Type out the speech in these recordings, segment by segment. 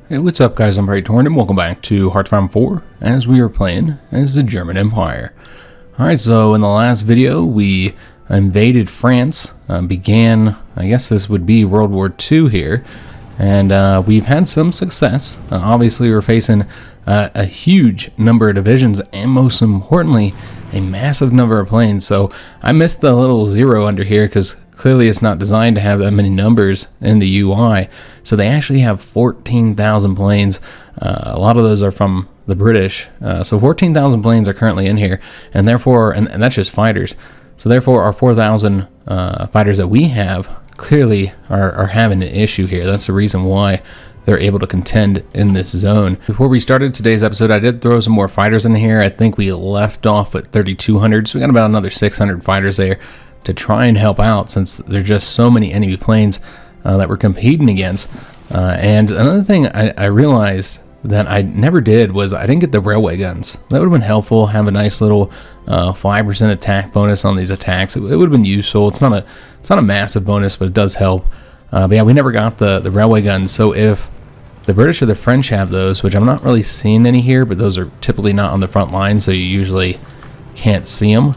Hey, what's up guys, I'm Praetorian and welcome back to HOI IV as we are playing as the German Empire. Alright, so in the last video we invaded France, began, I guess this would be World War II here, and we've had some success. Obviously we're facing a huge number of divisions and most importantly a massive number of planes, so I missed the little zero under here because clearly it's not designed to have that many numbers in the UI. So they actually have 14,000 planes. A lot of those are from the British. So 14,000 planes are currently in here, and therefore, and that's just fighters. So therefore our 4,000 fighters that we have clearly are having an issue here. That's the reason why they're able to contend in this zone. Before we started today's episode, I did throw some more fighters in here. I think we left off at 3,200, so we got about another 600 fighters there to try and help out since there's just so many enemy planes that we're competing against. And another thing I realized that I never did was I didn't get the railway guns. That would have been helpful, have a nice little 5% attack bonus on these attacks. It would have been useful. It's not a massive bonus, but it does help. But yeah, we never got the railway guns. So if the British or the French have those, which I'm not really seeing any here, but those are typically not on the front line, so you usually can't see them.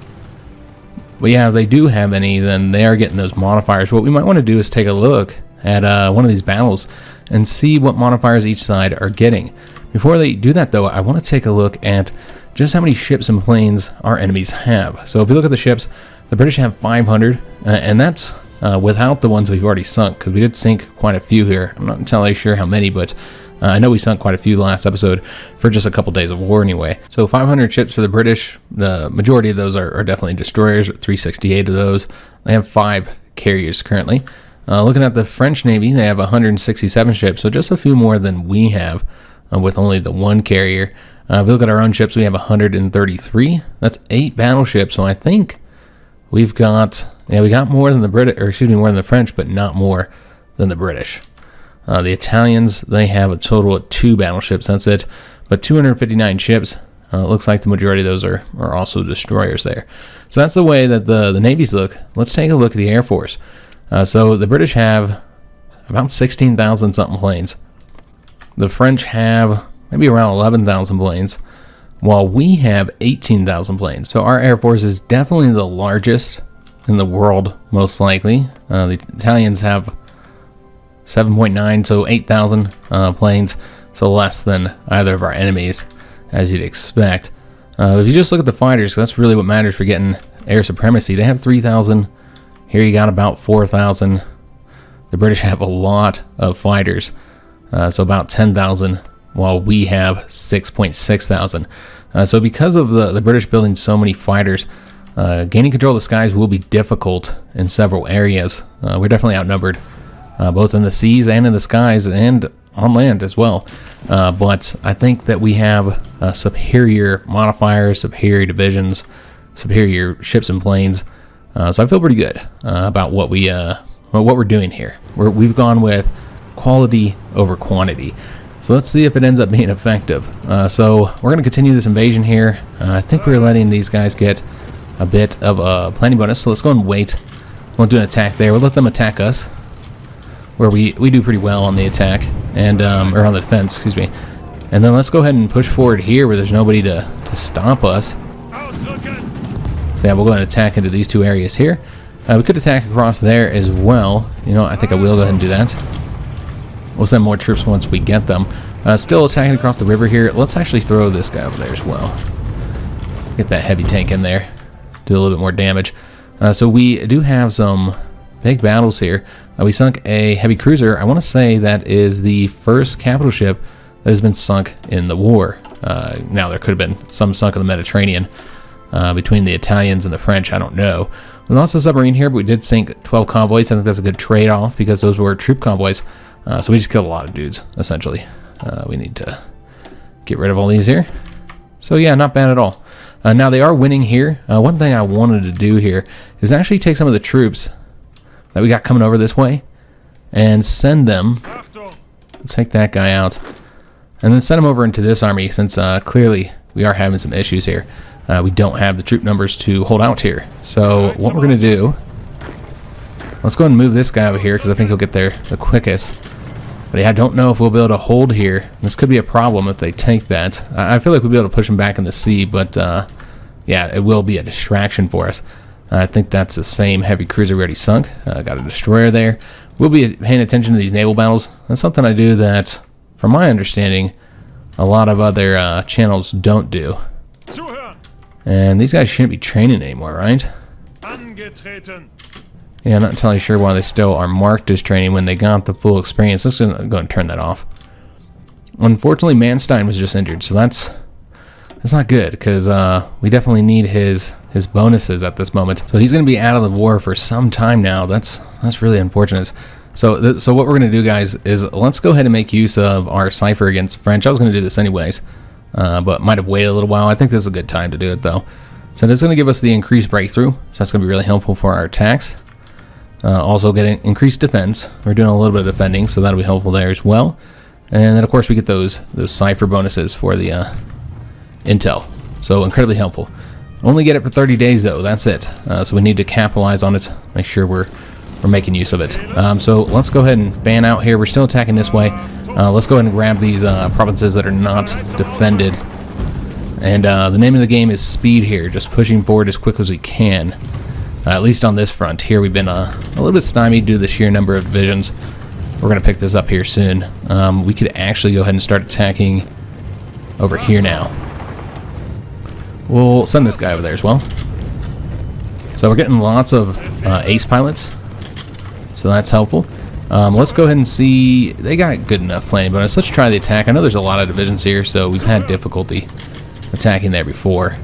But yeah, if they do have any, then they are getting those modifiers. What we might want to do is take a look at one of these battles and see what modifiers each side are getting. Before they do that though, I want to take a look at just how many ships and planes our enemies have. So if you look at the ships, the British have 500, and that's without the ones we've already sunk, because we did sink quite a few here. I'm not entirely sure how many, but I know we sunk quite a few last episode for just a couple days of war anyway. So 500 ships for the British. The majority of those are definitely destroyers, 368 of those. They have 5 carriers currently. Looking at the French Navy, they have 167 ships, so just a few more than we have with only the 1 carrier. If we look at our own ships, we have 133. That's 8 battleships, so I think we've got, we got more than the British, or excuse me, more than the French, but not more than the British. The Italians, they have a total of 2 battleships, that's it, but 259 ships. Looks like the majority of those are also destroyers there. So that's the way that the navies look. Let's take a look at the Air Force. So the British have about 16,000 something planes. The French have maybe around 11,000 planes, while we have 18,000 planes. So our Air Force is definitely the largest in the world, most likely. The Italians have 7.9, so 8,000 planes, so less than either of our enemies, as you'd expect. If you just look at the fighters, that's really what matters for getting air supremacy. They have 3,000. Here you got about 4,000. The British have a lot of fighters, so about 10,000, while we have 6.6 thousand. So because of the British building so many fighters, gaining control of the skies will be difficult in several areas. We're definitely outnumbered, both in the seas and in the skies and on land as well. But I think that we have superior modifiers, superior divisions, superior ships and planes. So I feel pretty good about what we're doing here. We've gone with quality over quantity. So let's see if it ends up being effective. So we're going to continue this invasion here. I think we're letting these guys get a bit of a planning bonus. So let's go and wait. Won't do an attack there. We'll let them attack us, where we do pretty well on the attack and or on the defense, excuse me. And then let's go ahead and push forward here where there's nobody to stop us. So yeah, we'll go ahead and attack into these 2 areas here. We could attack across there as well. You know, I think I will go ahead and do that. We'll send more troops once we get them. Still attacking across the river here. Let's actually throw this guy over there as well. Get that heavy tank in there. Do a little bit more damage. So we do have some big battles here. We sunk a heavy cruiser. I want to say that is the first capital ship that has been sunk in the war. Now there could have been some sunk in the Mediterranean between the Italians and the French. I don't know. We lost a submarine here, but we did sink 12 convoys. I think that's a good trade-off because those were troop convoys. So we just killed a lot of dudes, essentially. We need to get rid of all these here. So yeah, not bad at all. Now they are winning here. One thing I wanted to do here is actually take some of the troops that we got coming over this way and send them. Take that guy out. And then send them over into this army since clearly we are having some issues here. We don't have the troop numbers to hold out here. So what we're going to do, let's go ahead and move this guy over here because I think he'll get there the quickest. But yeah, I don't know if we'll be able to hold here. This could be a problem if they take that. I feel like we'll be able to push them back in the sea, but yeah, it will be a distraction for us. I think that's the same heavy cruiser we already sunk. Got a destroyer there. We'll be paying attention to these naval battles. That's something I do that, from my understanding, a lot of other channels don't do. And these guys shouldn't be training anymore, right? Yeah, I'm not entirely sure why they still are marked as training when they got the full experience. Let's go and turn that off. Unfortunately, Manstein was just injured, so that's not good, because we definitely need his bonuses at this moment. So he's going to be out of the war for some time now. That's really unfortunate. So what we're going to do, guys, is let's go ahead and make use of our cipher against French. I was going to do this anyways, but might have waited a little while. I think this is a good time to do it, though. So that's going to give us the increased breakthrough. So that's going to be really helpful for our attacks. Also getting increased defense. We're doing a little bit of defending, so that'll be helpful there as well. And then, of course, we get those cipher bonuses for the intel. So incredibly helpful. Only get it for 30 days, though. That's it. So we need to capitalize on it. Make sure we're making use of it. So let's go ahead and fan out here. We're still attacking this way. Let's go ahead and grab these provinces that are not defended. And the name of the game is speed here. Just pushing forward as quick as we can. At least on this front. Here we've been a little bit stymied due to the sheer number of divisions. We're going to pick this up here soon. We could actually go ahead and start attacking over here now. We'll send this guy over there as well. So we're getting lots of ace pilots. So that's helpful. Let's go ahead and see. They got good enough playing bonus. Let's try the attack. I know there's a lot of divisions here, so we've had difficulty attacking there before.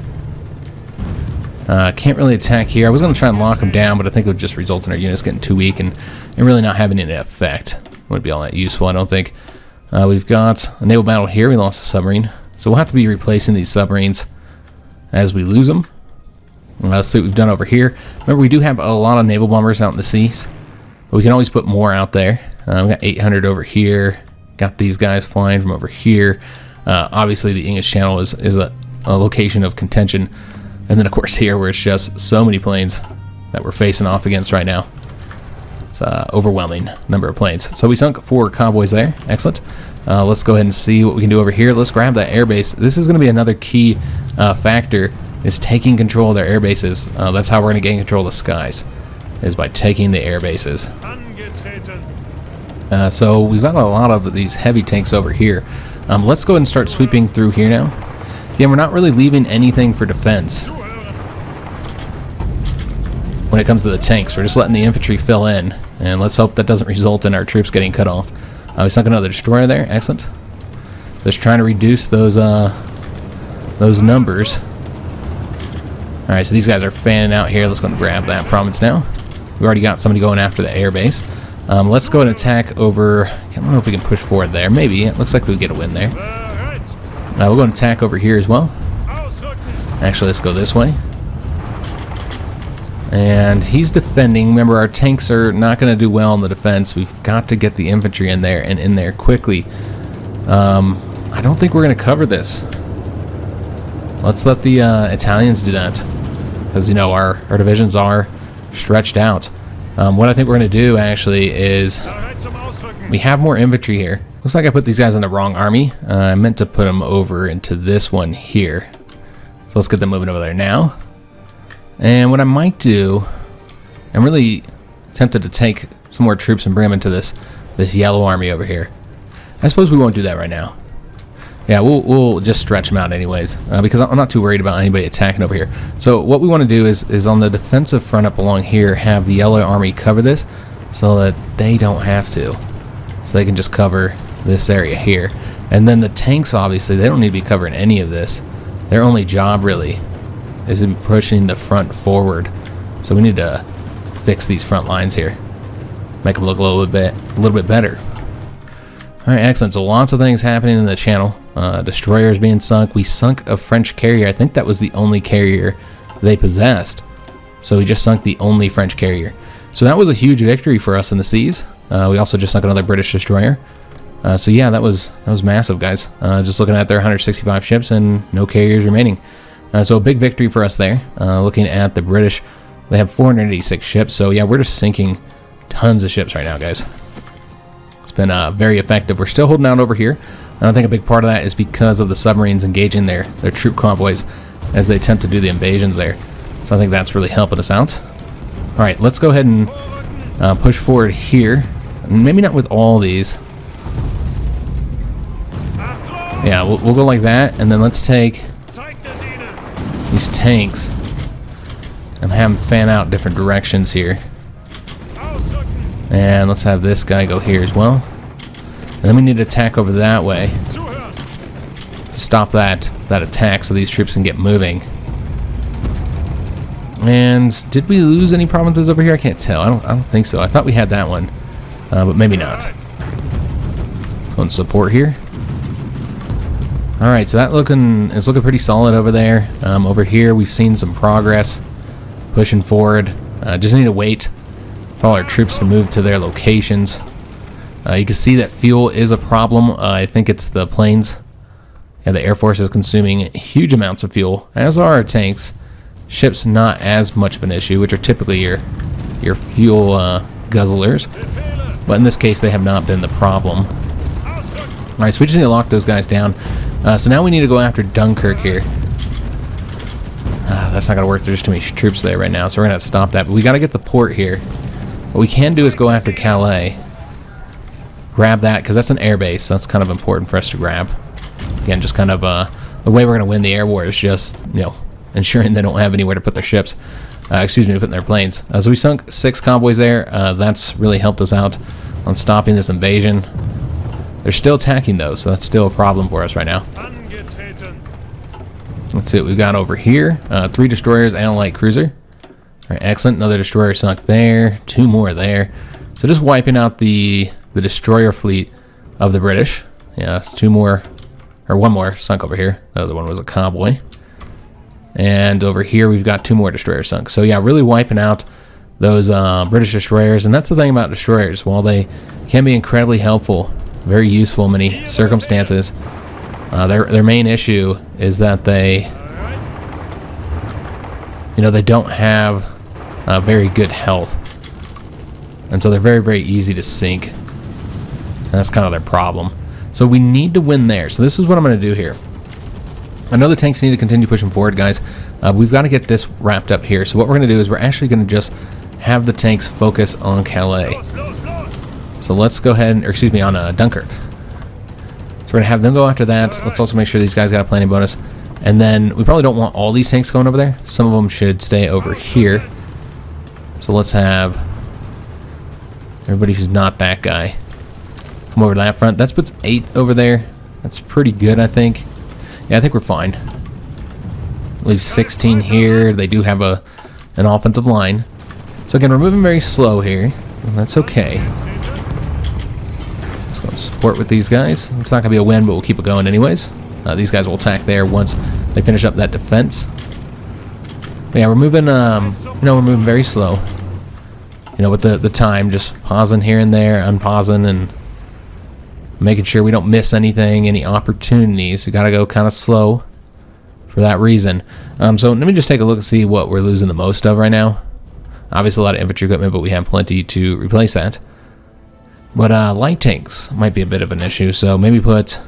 Can't really attack here. I was going to try and lock them down, but I think it would just result in our units getting too weak and really not having any effect. Wouldn't be all that useful, I don't think. We've got a naval battle here. We lost a submarine. So we'll have to be replacing these submarines as we lose them. Let's see what we've done over here. Remember, we do have a lot of naval bombers out in the seas, but we can always put more out there. We got 800 over here. Got these guys flying from over here. Obviously, the English Channel is a location of contention. And then, of course, here where it's just so many planes that we're facing off against right now. It's an overwhelming number of planes. So we sunk 4 convoys there. Excellent. Let's go ahead and see what we can do over here. Let's grab that airbase. This is going to be another key factor, is taking control of their air bases. That's how we're going to gain control of the skies, is by taking the air bases. So we've got a lot of these heavy tanks over here. Let's go ahead and start sweeping through here now. Yeah, we're not really leaving anything for defense when it comes to the tanks. We're just letting the infantry fill in, and let's hope that doesn't result in our troops getting cut off. We sunk another destroyer there. Excellent. Just trying to reduce those numbers. All right, so these guys are fanning out here. Let's go and grab that province now. We already got somebody going after the air base. Let's go and attack over. I don't know if we can push forward there. Maybe. It looks like we'll get a win there. We'll go and attack over here as well. Actually, let's go this way. And he's defending. Remember, our tanks are not going to do well in the defense. We've got to get the infantry in there and in there quickly. I don't think we're going to cover this. Let's let the Italians do that. Because, you know, our divisions are stretched out. What I think we're going to do, actually, is we have more infantry here. Looks like I put these guys in the wrong army. I meant to put them over into this one here. So let's get them moving over there now. And what I might do, I'm really tempted to take some more troops and bring them into this yellow army over here. I suppose we won't do that right now. Yeah, we'll just stretch them out anyways, because I'm not too worried about anybody attacking over here. So what we want to do is on the defensive front up along here, have the yellow army cover this so that they don't have to. So they can just cover this area here. And then the tanks, obviously, they don't need to be covering any of this. Their only job, really, is in pushing the front forward. So we need to fix these front lines here. Make them look a little bit better. Alright, excellent. So lots of things happening in the channel. Destroyers being sunk. We sunk a French carrier. I think that was the only carrier they possessed. So we just sunk the only French carrier. So that was a huge victory for us in the seas. We also just sunk another British destroyer. So yeah, that was massive, guys. Just looking at their 165 ships and no carriers remaining. So a big victory for us there. Looking at the British, they have 486 ships. So yeah, we're just sinking tons of ships right now, guys. Let's been very effective. We're still holding out over here. And I think a big part of that is because of the submarines engaging their troop convoys as they attempt to do the invasions there. So I think that's really helping us out. All right, let's go ahead and push forward here. Maybe not with all these. Yeah, we'll go like that, and then let's take these tanks and have them fan out different directions here. And let's have this guy go here as well. And then we need to attack over that way to stop that attack so these troops can get moving. And did we lose any provinces over here? I can't tell. I don't think so. I thought we had that one, but maybe not. Let's go and support here. All right, so it's looking pretty solid over there. Over here, we've seen some progress, pushing forward. Just need to wait for all our troops to move to their locations. You can see that fuel is a problem. I think it's the planes. Yeah, the Air Force is consuming huge amounts of fuel, as are our tanks. Ships not as much of an issue, which are typically your fuel guzzlers. But in this case, they have not been the problem. All right, so we just need to lock those guys down. So now we need to go after Dunkirk here. That's not going to work. There's too many troops there right now, so we're going to have to stop that. But we got to get the port here. What we can do is go after Calais. Grab that, because that's an air base. So that's kind of important for us to grab. Again, just kind of the way we're going to win the air war is just, ensuring they don't have anywhere to put their ships. Putting their planes. So we sunk 6 convoys there. That's really helped us out on stopping this invasion. They're still attacking though, so that's still a problem for us right now. Let's see what we've got over here. 3 destroyers and a light cruiser. All right, excellent. Another destroyer sunk there. 2 more there. So just wiping out the destroyer fleet of the British. Yeah, it's 2 more, or 1 more sunk over here. The other one was a convoy. And over here we've got 2 more destroyers sunk. So yeah, really wiping out those British destroyers. And that's the thing about destroyers. While they can be incredibly helpful, very useful in many circumstances, their main issue is that they don't have very good health, and so they're very, very easy to sink, and that's kind of their problem. So we need to win there. So this is what I'm going to do here. I know the tanks need to continue pushing forward, guys. We've got to get this wrapped up here. So what we're going to do is we're actually going to just have the tanks focus on Calais. So let's go ahead and, on Dunkirk. So we're going to have them go after that. Let's also make sure these guys got a planning bonus. And then we probably don't want all these tanks going over there. Some of them should stay over here. So let's have everybody who's not that guy come over to that front. That's puts 8 over there. That's pretty good, I think. Yeah, I think we're fine. Leave 16 here. They do have an offensive line. So again, we're moving very slow here. And that's okay. Let's go support with these guys. It's not going to be a win, but we'll keep it going anyways. These guys will attack there once they finish up that defense. But yeah, we're moving, we're moving very slow. With the time, just pausing here and there, unpausing, and making sure we don't miss anything, any opportunities. We got to go kind of slow for that reason. So let me just take a look and see what we're losing the most of right now. Obviously a lot of infantry equipment, but we have plenty to replace that. But light tanks might be a bit of an issue, so maybe put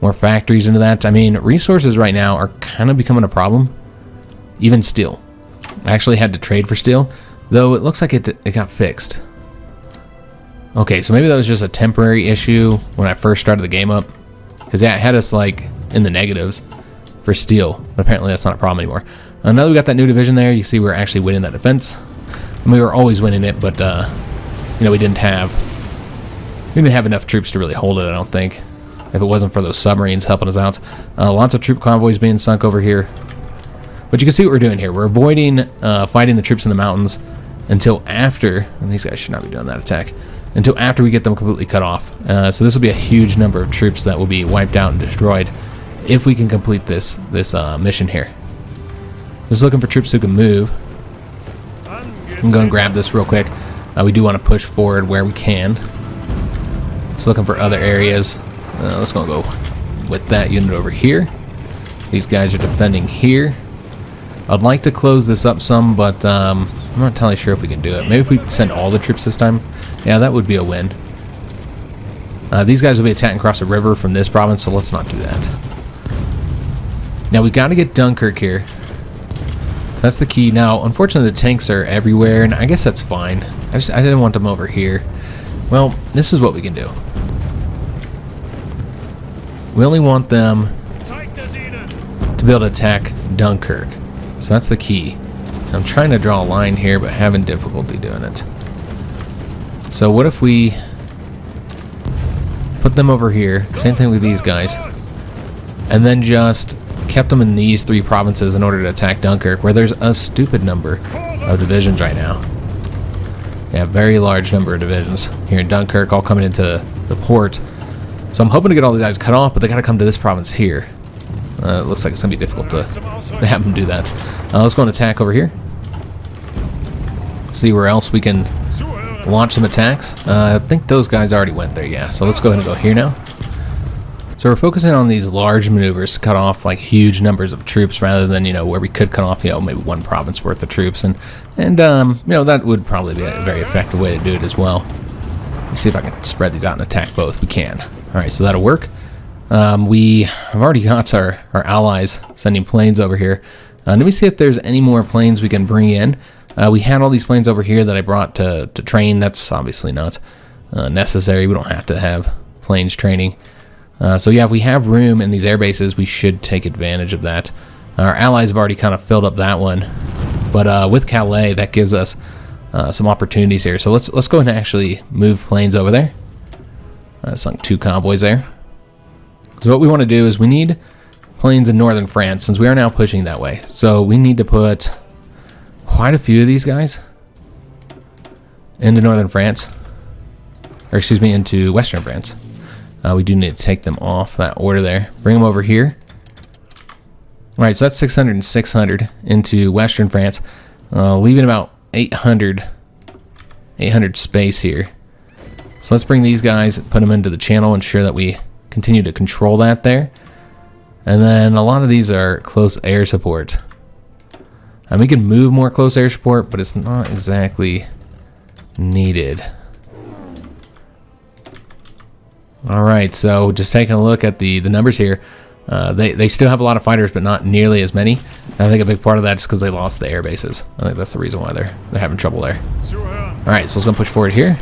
more factories into that. I mean, resources right now are kind of becoming a problem. Even steel. I actually had to trade for steel, though it looks like it got fixed. Okay, so maybe that was just a temporary issue when I first started the game up. Because yeah, it had us like in the negatives for steel, but apparently that's not a problem anymore. Now that we got that new division there, you see we're actually winning that defense. And we were always winning it, but we didn't have enough troops to really hold it, I don't think. If it wasn't for those submarines helping us out. Lots of troop convoys being sunk over here. But you can see what we're doing here. We're avoiding fighting the troops in the mountains until after, and these guys should not be doing that attack, until after we get them completely cut off. So this will be a huge number of troops that will be wiped out and destroyed if we can complete this mission here. Just looking for troops who can move. I'm going to grab this real quick. We do want to push forward where we can. Just looking for other areas. Let's go with that unit over here. These guys are defending here. I'd like to close this up some, but I'm not entirely sure if we can do it. Maybe if we send all the troops this time. Yeah, that would be a win. These guys will be attacking across the river from this province, so let's not do that. Now we got to get Dunkirk here. That's the key. Now, unfortunately, the tanks are everywhere, and I guess that's fine. I didn't want them over here. Well, this is what we can do. We only want them to be able to attack Dunkirk. So that's the key. I'm trying to draw a line here, but having difficulty doing it. So what if we put them over here, same thing with these guys, and then just kept them in these 3 provinces in order to attack Dunkirk, where there's a stupid number of divisions right now. Yeah, very large number of divisions here in Dunkirk, all coming into the port. So I'm hoping to get all these guys cut off, but they got to come to this province here. It looks like it's going to be difficult to have them do that. Let's go and attack over here. See where else we can launch some attacks. I think those guys already went there, yeah. So let's go ahead and go here now. So we're focusing on these large maneuvers to cut off like huge numbers of troops rather than, you know, where we could cut off, you know, maybe 1 province worth of troops. And you know, that would probably be a very effective way to do it as well. Let me see if I can spread these out and attack both. We can. All right, so that'll work. We have already got our allies sending planes over here. Let me see if there's any more planes we can bring in. We had all these planes over here that I brought to train. That's obviously not necessary. We don't have to have planes training. So yeah, if we have room in these air bases, we should take advantage of that. Our allies have already kind of filled up that one, but with Calais, that gives us some opportunities here. So let's go ahead and actually move planes over there. Sunk 2 convoys there. So what we want to do is we need planes in northern France, since we are now pushing that way. So we need to put quite a few of these guys into northern France, or excuse me, into western France. We do need to take them off that order there. Bring them over here. All right, so that's 600 and 600 into western France, leaving about 800 space here. So let's bring these guys, put them into the channel, ensure that we continue to control that there. And then a lot of these are close air support. And we can move more close air support, but it's not exactly needed. All right, so just taking a look at the numbers here. They still have a lot of fighters, but not nearly as many. And I think a big part of that is because they lost the air bases. I think that's the reason why they're having trouble there. All right, so let's go push forward here.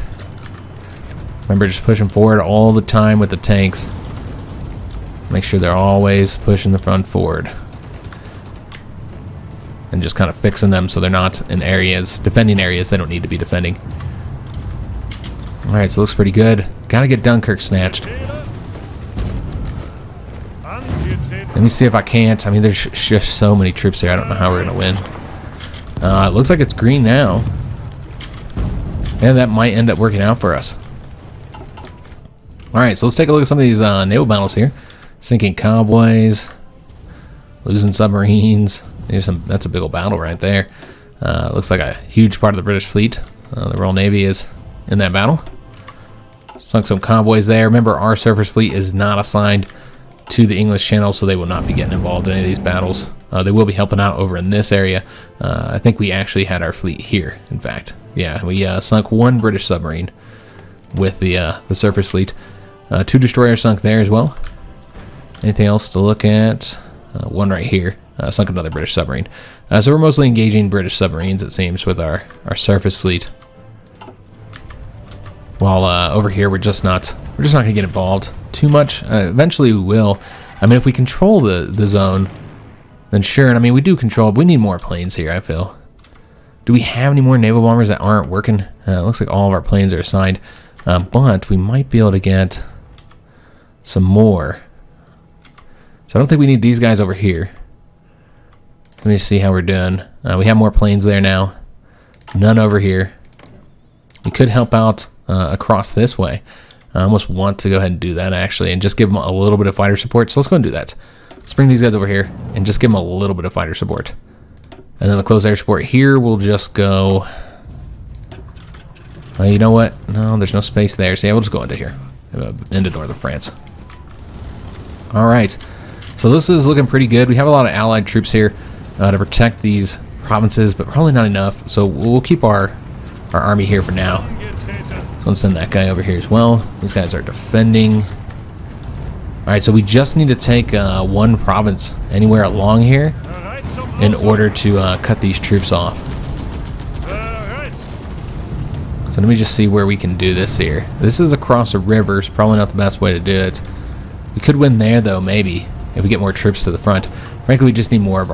Remember, just pushing forward all the time with the tanks. Make sure they're always pushing the front forward. And just kind of fixing them so they're not in areas, defending areas they don't need to be defending. Alright, so it looks pretty good. Gotta get Dunkirk snatched. Let me see if I can't. I mean, there's just so many troops here. I don't know how we're going to win. It looks like it's green now. And that might end up working out for us. Alright, so let's take a look at some of these naval battles here. Sinking convoys. Losing submarines. That's a big old battle right there. Looks like a huge part of the British fleet. The Royal Navy is in that battle. Sunk some convoys there. Remember, our surface fleet is not assigned to the English Channel, so they will not be getting involved in any of these battles. They will be helping out over in this area. I think we actually had our fleet here, in fact. Yeah, we sunk 1 British submarine with the surface fleet. 2 destroyers sunk there as well. Anything else to look at? 1 right here. Sunk another British submarine. So we're mostly engaging British submarines, it seems, with our surface fleet. While over here, we're just not going to get involved too much. Eventually, we will. I mean, if we control the zone, then sure. And I mean, we do control. But we need more planes here, I feel. Do we have any more naval bombers that aren't working? It looks like all of our planes are assigned, but we might be able to get some more. So I don't think we need these guys over here. Let me see how we're doing. We have more planes there now. None over here. We could help out across this way. I almost want to go ahead and do that, actually, and just give them a little bit of fighter support. So let's go and do that. Let's bring these guys over here and just give them a little bit of fighter support. And then the close air support here will just go... you know what? No, there's no space there. So yeah, we'll just go into here. Into northern France. Alright. So this is looking pretty good. We have a lot of allied troops here to protect these provinces, but probably not enough. So we'll keep our army here for now. So let's send that guy over here as well. These guys are defending. Alright, so we just need to take one province anywhere along here in order to cut these troops off. So let me just see where we can do this here. This is across a river, so probably not the best way to do it. We could win there though, maybe, if we get more troops to the front. Frankly, we just need more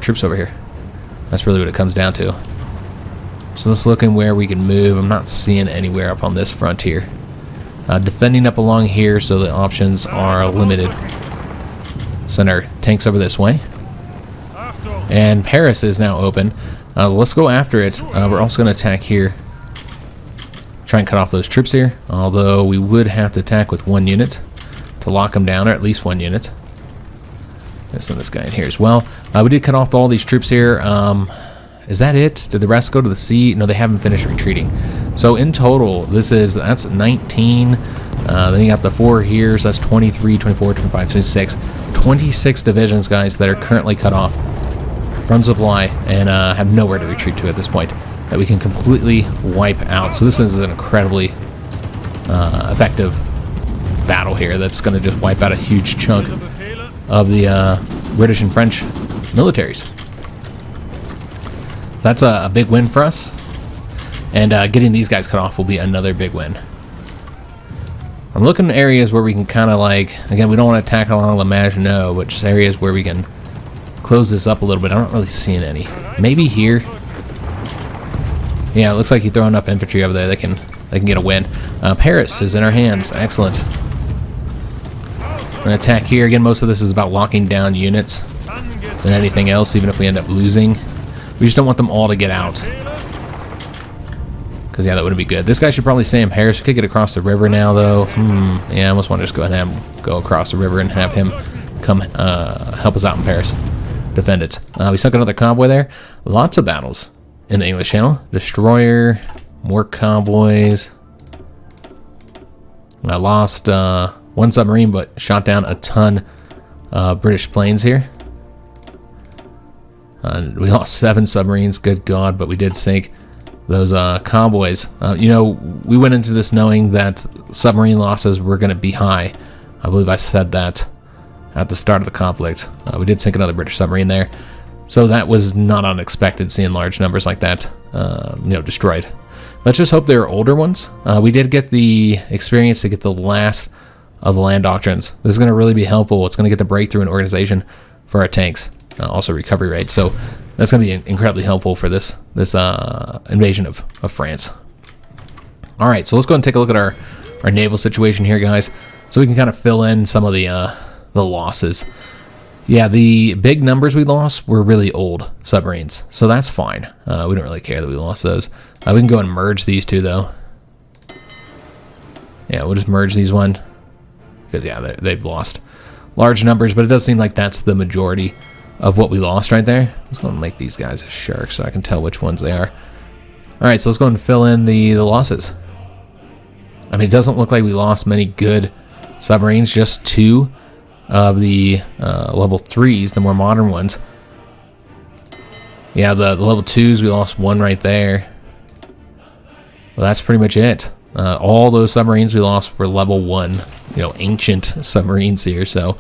troops over here. That's really what it comes down to. So let's look in where we can move. I'm not seeing anywhere up on this front here. Defending up along here, so the options are limited. Send our tanks over this way. And Paris is now open. Let's go after it. We're also going to attack here. Try and cut off those troops here. Although we would have to attack with one unit to lock them down, or at least one unit. Let's send this guy in here as well. We did cut off all these troops here. Is that it? Did the rest go to the sea? No, they haven't finished retreating. So in total, that's 19. Then you got the 4 here, so that's 23, 24, 25, 26. 26 divisions, guys, that are currently cut off from supply and have nowhere to retreat to at this point that we can completely wipe out. So this is an incredibly effective battle here that's going to just wipe out a huge chunk of the British and French militaries. That's a big win for us, and getting these guys cut off will be another big win. I'm looking at areas where we can kind of like, again, we don't want to attack along La Maginot, but just areas where we can close this up a little bit. I'm not really seeing any. Maybe here. Yeah, it looks like you throw enough infantry over there, they can get a win. Paris is in our hands. Excellent. We're going to attack here. Again, most of this is about locking down units than anything else, even if we end up losing. We just don't want them all to get out. Because, yeah, that wouldn't be good. This guy should probably stay in Paris. We could get across the river now, though. Yeah, I almost want to just go ahead and have him go across the river and have him come help us out in Paris. Defend it. We sunk another convoy there. Lots of battles in the English Channel. Destroyer, more convoys. I lost one submarine, but shot down a ton of British planes here. We lost 7 submarines, good God, but we did sink those convoys. You know, we went into this knowing that submarine losses were going to be high. I believe I said that at the start of the conflict. We did sink another British submarine there. So that was not unexpected, seeing large numbers like that, destroyed. Let's just hope they're older ones. We did get the experience to get the last of the land doctrines. This is going to really be helpful. It's going to get the breakthrough in organization for our tanks. Also recovery rate, so that's going to be incredibly helpful for this invasion of France. All right, so let's go and take a look at our naval situation here, guys, so we can kind of fill in some of the losses. Yeah, the big numbers we lost were really old submarines, so that's fine. We don't really care that we lost those. We can go and merge these two, though. Yeah, we'll just merge these one because, yeah, they've lost large numbers, but it does seem like that's the majority of what we lost right there. Let's go and make these guys a shark so I can tell which ones they are. Alright, so let's go and fill in the losses. I mean, it doesn't look like we lost many good submarines, just 2 of the level 3s, the more modern ones. Yeah, the level 2s, we lost 1 right there. Well, that's pretty much it. All those submarines we lost were level 1, ancient submarines here, so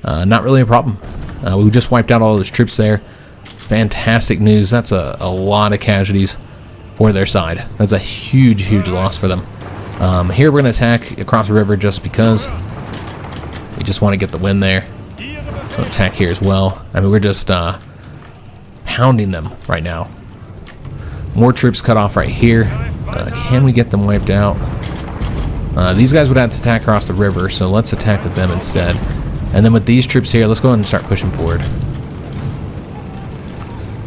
not really a problem. We just wiped out all those troops there. Fantastic news. That's a lot of casualties for their side. That's a huge, huge loss for them. Here we're going to attack across the river just because we just want to get the win there. We'll attack here as well. I mean, we're just pounding them right now. More troops cut off right here. Can we get them wiped out? These guys would have to attack across the river, so let's attack with them instead. And then with these troops here, let's go ahead and start pushing forward.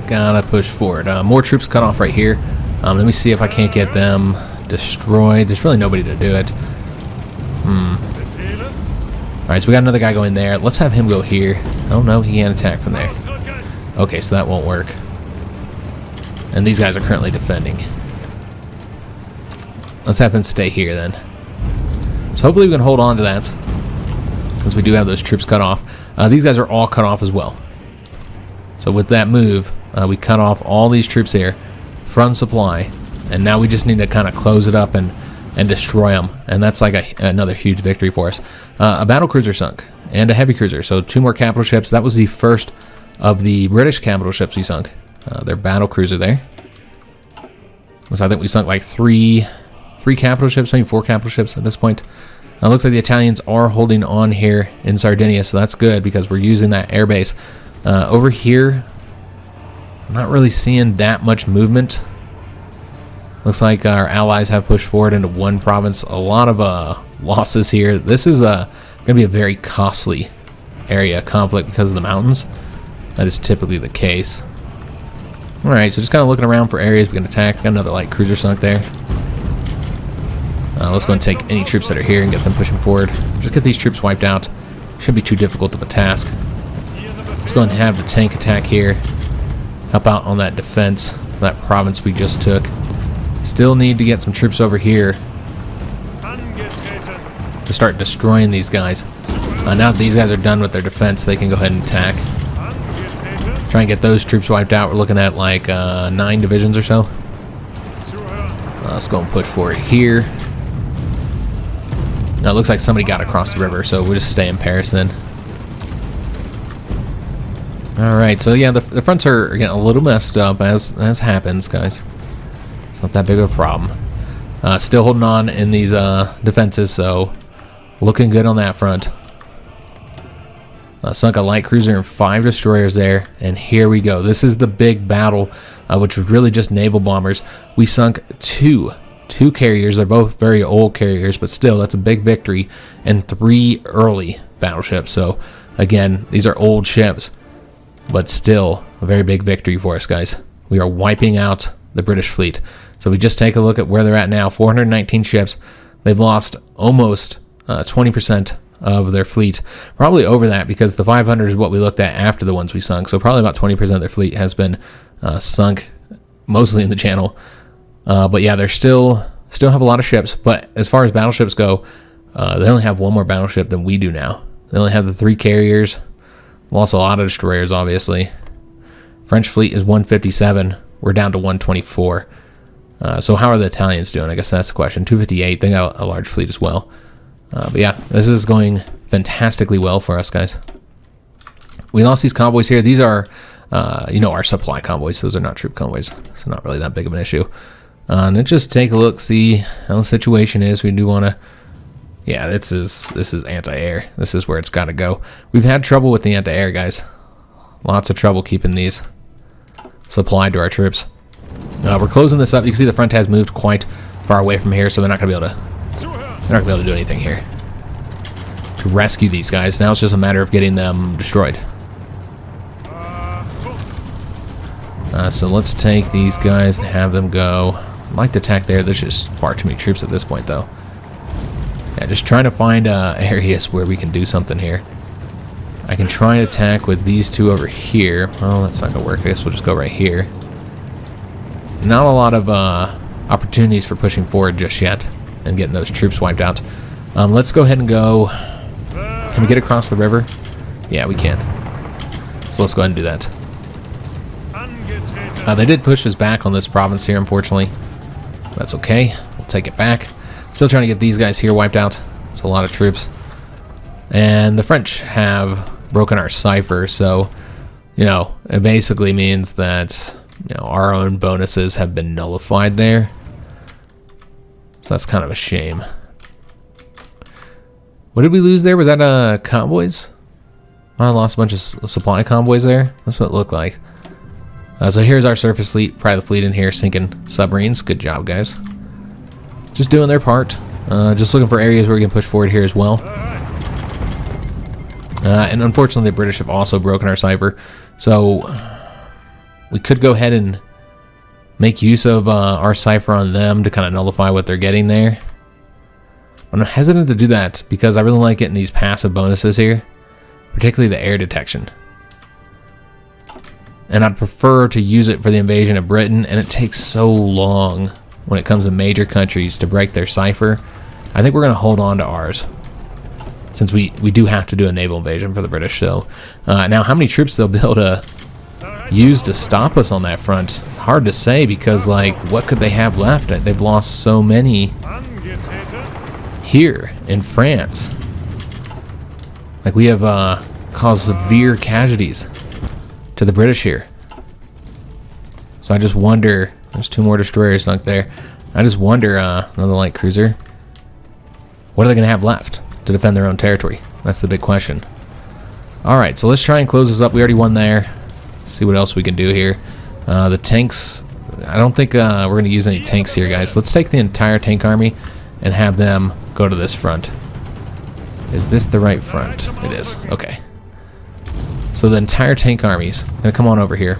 Gotta push forward. More troops cut off right here. Let me see if I can't get them destroyed. There's really nobody to do it. Alright, so we got another guy going there. Let's have him go here. Oh no, he can't attack from there. Okay, so that won't work. And these guys are currently defending. Let's have him stay here then. So hopefully we can hold on to that, because we do have those troops cut off. These guys are all cut off as well. So with that move, we cut off all these troops here from supply, and now we just need to kind of close it up and and destroy them. And that's like another huge victory for us. A battle cruiser sunk and a heavy cruiser. So 2 more capital ships. That was the first of the British capital ships we sunk. Their battle cruiser there. So I think we sunk like three capital ships, maybe 4 capital ships at this point. It looks like the Italians are holding on here in Sardinia, so that's good because we're using that airbase. Over here, I'm not really seeing that much movement. Looks like our allies have pushed forward into one province. A lot of losses here. This is going to be a very costly area conflict because of the mountains. That is typically the case. Alright, so just kind of looking around for areas we can attack. Got another light cruiser sunk there. Let's go and take any troops that are here and get them pushing forward. Just get these troops wiped out. Shouldn't be too difficult of a task. Let's go and have the tank attack here. Help out on that defense, that province we just took. Still need to get some troops over here to start destroying these guys. Now that these guys are done with their defense, they can go ahead and attack. Try and get those troops wiped out. We're looking at like 9 divisions or so. Let's go and push forward here. Now it looks like somebody got across the river, so we'll just stay in Paris then. Alright, so yeah, the fronts are getting a little messed up, as happens, guys. It's not that big of a problem. Still holding on in these defenses, so looking good on that front. Sunk a light cruiser and 5 destroyers there, and here we go. This is the big battle, which was really just naval bombers. We sunk two carriers. They're both very old carriers, but still, that's a big victory, and 3 early battleships. So again, these are old ships, but still a very big victory for us, guys. We are wiping out the British fleet. So we just take a look at where they're at now. 419 ships. They've lost almost 20% of their fleet. Probably over that, because the 500 is what we looked at after the ones we sunk. So probably about 20% of their fleet has been sunk, mostly in the Channel. But yeah, they're still have a lot of ships. But as far as battleships go, they only have 1 more battleship than we do now. They only have the 3 carriers. Lost a lot of destroyers, obviously. French fleet is 157. We're down to 124. So how are the Italians doing? I guess that's the question. 258. They got a large fleet as well. But yeah, this is going fantastically well for us, guys. We lost these convoys here. These are, our supply convoys. Those are not troop convoys, so not really that big of an issue. And just take a look, see how the situation is. We do want to, yeah, this is anti-air. This is where it's got to go. We've had trouble with the anti-air, guys. Lots of trouble keeping these supplied to our troops. We're closing this up. You can see the front has moved quite far away from here, so they're not going to be able to. They're not going to be able to do anything here to rescue these guys. Now it's just a matter of getting them destroyed. So let's take these guys and have them go. I'd like to attack there. There's just far too many troops at this point, though. Yeah, just trying to find areas where we can do something here. I can try and attack with these 2 over here. Well, that's not going to work. I guess we'll just go right here. Not a lot of opportunities for pushing forward just yet and getting those troops wiped out. Let's go ahead and go. Can we get across the river? Yeah, we can. So let's go ahead and do that. They did push us back on this province here, unfortunately. That's okay. We'll take it back. Still trying to get these guys here wiped out. It's a lot of troops. And the French have broken our cipher, so, it basically means that, our own bonuses have been nullified there. So that's kind of a shame. What did we lose there? Was that convoys? I lost a bunch of supply convoys there. That's what it looked like. So here's our surface fleet, private fleet in here, sinking submarines. Good job, guys. Just doing their part. Just looking for areas where we can push forward here as well. And unfortunately, the British have also broken our cipher. So we could go ahead and make use of our cipher on them to kind of nullify what they're getting there. I'm hesitant to do that because I really like getting these passive bonuses here, particularly the air detection. And I'd prefer to use it for the invasion of Britain, and it takes so long when it comes to major countries to break their cipher. I think we're going to hold on to ours, since we do have to do a naval invasion for the British. So now how many troops they'll be able to use to stop us on that front, hard to say, because like what could they have left? They've lost so many here in France. Like, we have caused severe casualties to the British here. So I just wonder, there's 2 more destroyers sunk there. I just wonder, another light cruiser, what are they going to have left to defend their own territory? That's the big question. Alright, so let's try and close this up. We already won there. See what else we can do here. The tanks, I don't think we're going to use any tanks here, guys. Let's take the entire tank army and have them go to this front. Is this the right front? It is. Okay. So the entire tank army's going to come on over here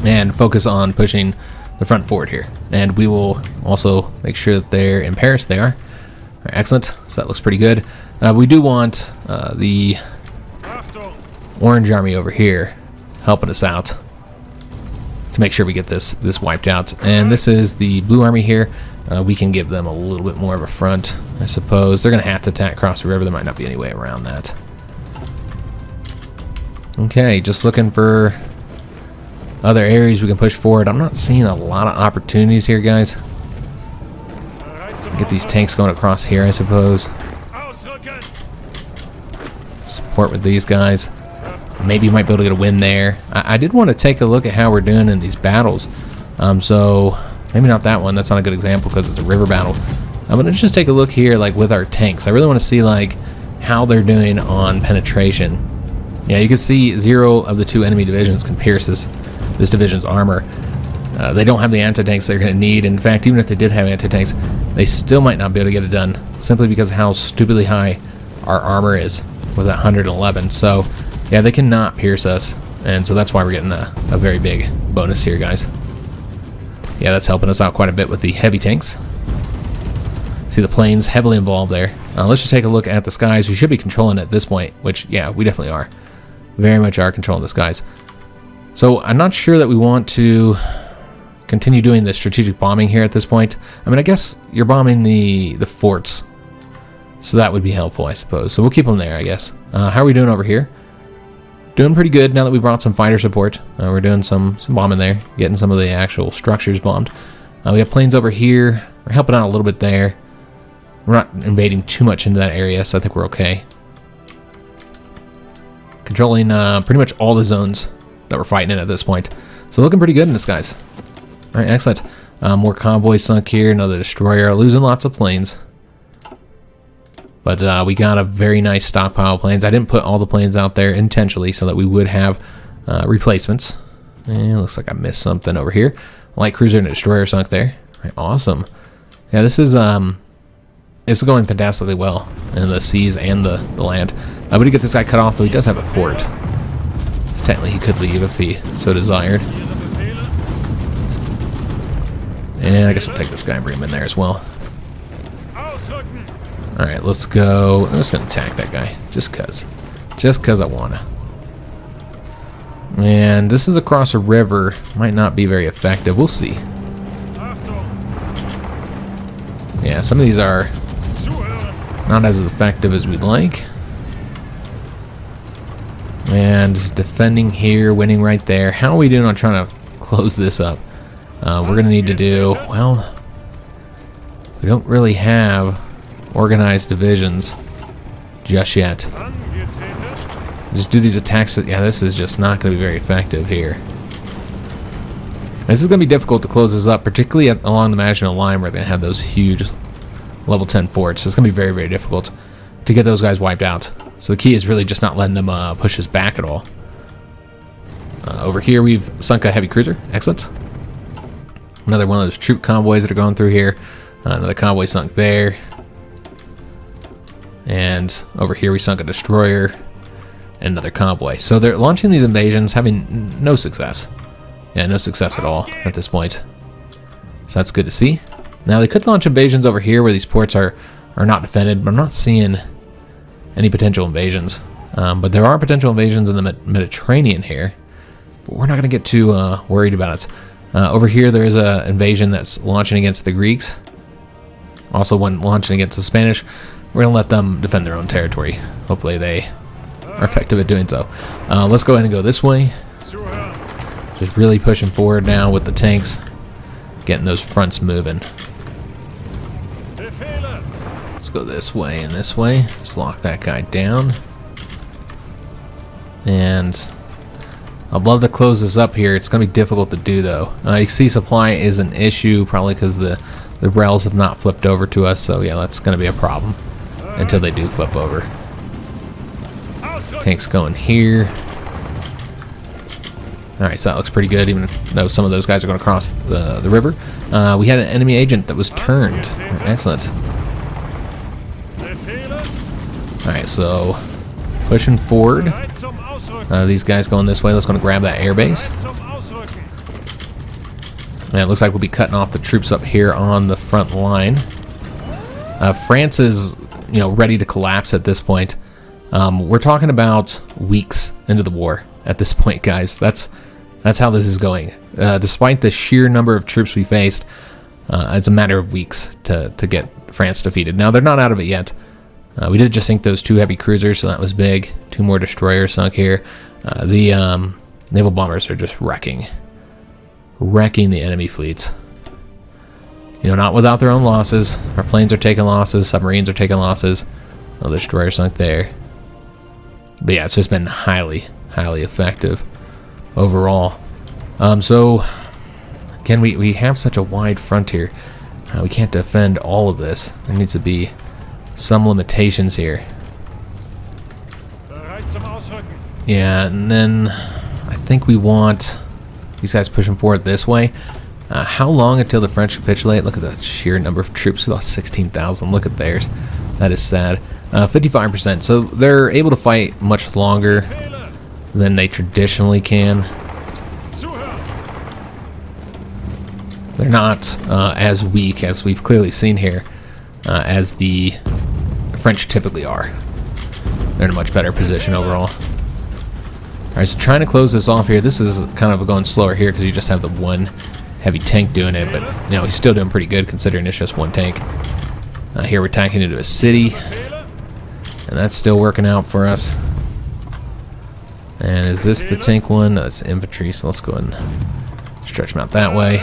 and focus on pushing the front forward here. And we will also make sure that they're in Paris. They are. All right, excellent. So that looks pretty good. We do want the Orange Army over here helping us out to make sure we get this wiped out. And this is the Blue Army here. We can give them a little bit more of a front, I suppose. They're going to have to attack across the river. There might not be any way around that. Okay, just looking for other areas we can push forward. I'm not seeing a lot of opportunities here, guys. Get these tanks going across here, I suppose. Support with these guys. Maybe you might be able to get a win there. I did want to take a look at how we're doing in these battles. So maybe not that one. That's not a good example because it's a river battle. I'm going to just take a look here, like with our tanks. I really want to see like how they're doing on penetration. Yeah, you can see 0 of the 2 enemy divisions can pierce this division's armor. They don't have the anti-tanks they're going to need. In fact, even if they did have anti-tanks, they still might not be able to get it done simply because of how stupidly high our armor is with that 111. So yeah, they cannot pierce us, and so that's why we're getting a very big bonus here, guys. Yeah, that's helping us out quite a bit with the heavy tanks. See the planes heavily involved there. Let's just take a look at the skies. We should be controlling at this point, which, yeah, we definitely are. Very much are controlling the skies. So I'm not sure that we want to continue doing the strategic bombing here at this point. I mean, I guess you're bombing the forts, so that would be helpful, I suppose. So we'll keep them there, I guess. How are we doing over here? Doing pretty good now that we brought some fighter support. We're doing some bombing there, getting some of the actual structures bombed. We have planes over here. We're helping out a little bit there. We're not invading too much into that area, so I think we're okay. Controlling pretty much all the zones that we're fighting in at this point. So looking pretty good in this, guys. All right, excellent. More convoys sunk here. Another destroyer. Losing lots of planes. But we got a very nice stockpile of planes. I didn't put all the planes out there intentionally so that we would have replacements. And looks like I missed something over here. Light cruiser and a destroyer sunk there. All right, awesome. Yeah, this is it's going fantastically well in the seas and the land. We did get this guy cut off, though he does have a port. Technically, he could leave if he so desired. And I guess we'll take this guy and bring him in there as well. Alright, let's go. I'm just going to attack that guy. Just cuz. Just cuz I want to. And this is across a river. Might not be very effective. We'll see. Yeah, some of these are not as effective as we'd like. And just defending here, winning right there. How are we doing on trying to close this up? We're going to need to do, well, we don't really have organized divisions just yet. Just do these attacks. Yeah, this is just not going to be very effective here. This is going to be difficult to close this up, particularly along the Maginot Line where they have those huge level 10 forts. It's going to be very, very difficult to get those guys wiped out. So the key is really just not letting them push us back at all. Over here we've sunk a heavy cruiser. Excellent. Another one of those troop convoys that are going through here. Another convoy sunk there. And over here we sunk a destroyer and another convoy. So they're launching these invasions, having no success. Yeah, no success at all at this point. So that's good to see. Now they could launch invasions over here where these ports are not defended, but I'm not seeing any potential invasions. But there are potential invasions in the Mediterranean here. But we're not going to get too worried about it. Over here there is an invasion that's launching against the Greeks. Also one launching against the Spanish. We're going to let them defend their own territory. Hopefully they are effective at doing so. Let's go ahead and go this way. Just really pushing forward now with the tanks. Getting those fronts moving. go this way and this way. Just lock that guy down. And I'd love to close this up here. It's going to be difficult to do, though. You see supply is an issue, probably because the rails have not flipped over to us. So, yeah, that's going to be a problem until they do flip over. Tanks going here. Alright, so that looks pretty good, even though some of those guys are going to cross the river. We had an enemy agent that was turned. Excellent. Alright, so pushing forward. These guys going this way. Let's go to grab that airbase. And it looks like we'll be cutting off the troops up here on the front line. France is, ready to collapse at this point. We're talking about weeks into the war at this point, guys. That's how this is going. Despite the sheer number of troops we faced, it's a matter of weeks to get France defeated. Now, they're not out of it yet. We did just sink those 2 heavy cruisers, so that was big. 2 more destroyers sunk here. The naval bombers are just wrecking the enemy fleets. Not without their own losses. Our planes are taking losses. Submarines are taking losses. Oh, the destroyer sunk there. But yeah, it's just been highly effective overall. So again, we have such a wide front here. We can't defend all of this. There needs to be some limitations here. Yeah, and then I think we want these guys pushing forward this way. How long until the French capitulate? Look at the sheer number of troops. We lost 16,000. Look at theirs. That is sad. 55%. So they're able to fight much longer than they traditionally can. They're not as weak as we've clearly seen here as the French typically are. They're in a much better position overall. Alright, so trying to close this off here. This is kind of going slower here because you just have the 1 heavy tank doing it, but he's still doing pretty good considering it's just 1 tank. Here we're attacking into a city, and that's still working out for us. And is this the tank one? No, it's infantry, so let's go ahead and stretch them out that way.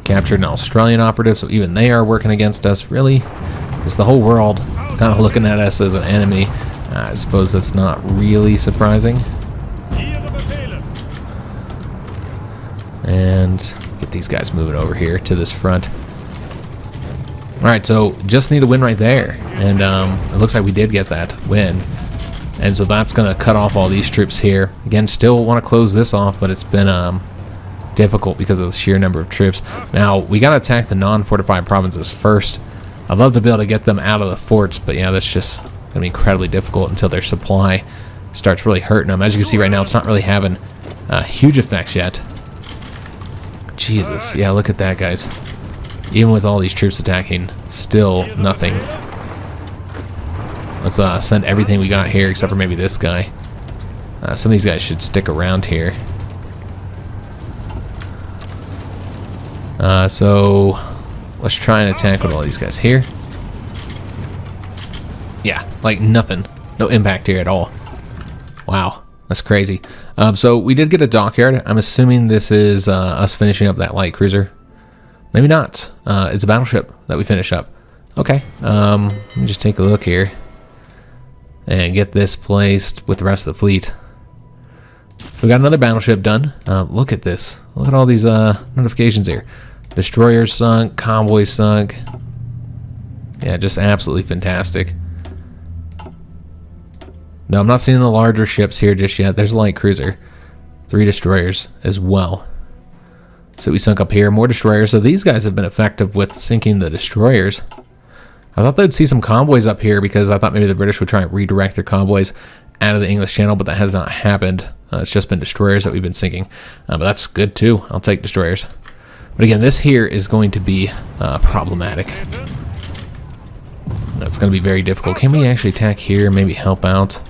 Captured an Australian operative, so even they are working against us. Really? Because the whole world is kind of looking at us as an enemy. I suppose that's not really surprising. And get these guys moving over here to this front. Alright, so just need a win right there. And it looks like we did get that win. And so that's going to cut off all these troops here. Again, still want to close this off, but it's been difficult because of the sheer number of troops. Now, we got to attack the non-fortified provinces first. I'd love to be able to get them out of the forts, but yeah, that's just going to be incredibly difficult until their supply starts really hurting them. As you can see right now, it's not really having huge effects yet. Jesus, yeah, look at that, guys. Even with all these troops attacking, still nothing. Let's send everything we got here, except for maybe this guy. Some of these guys should stick around here. So let's try and attack with all these guys here. Yeah, like nothing. No impact here at all. Wow, that's crazy. So we did get a dockyard. I'm assuming this is us finishing up that light cruiser. Maybe not. It's a battleship that we finish up. Okay, let me just take a look here and get this placed with the rest of the fleet. So we got another battleship done. Look at this. Look at all these notifications here. Destroyers sunk, convoys sunk. Yeah, just absolutely fantastic. No, I'm not seeing the larger ships here just yet. There's a light cruiser. 3 destroyers as well. So we sunk up here. More destroyers. So these guys have been effective with sinking the destroyers. I thought they'd see some convoys up here because I thought maybe the British would try and redirect their convoys out of the English Channel, but that has not happened. It's just been destroyers that we've been sinking. But that's good too. I'll take destroyers. But again, this here is going to be problematic. That's going to be very difficult. Can we actually attack here? Maybe help out?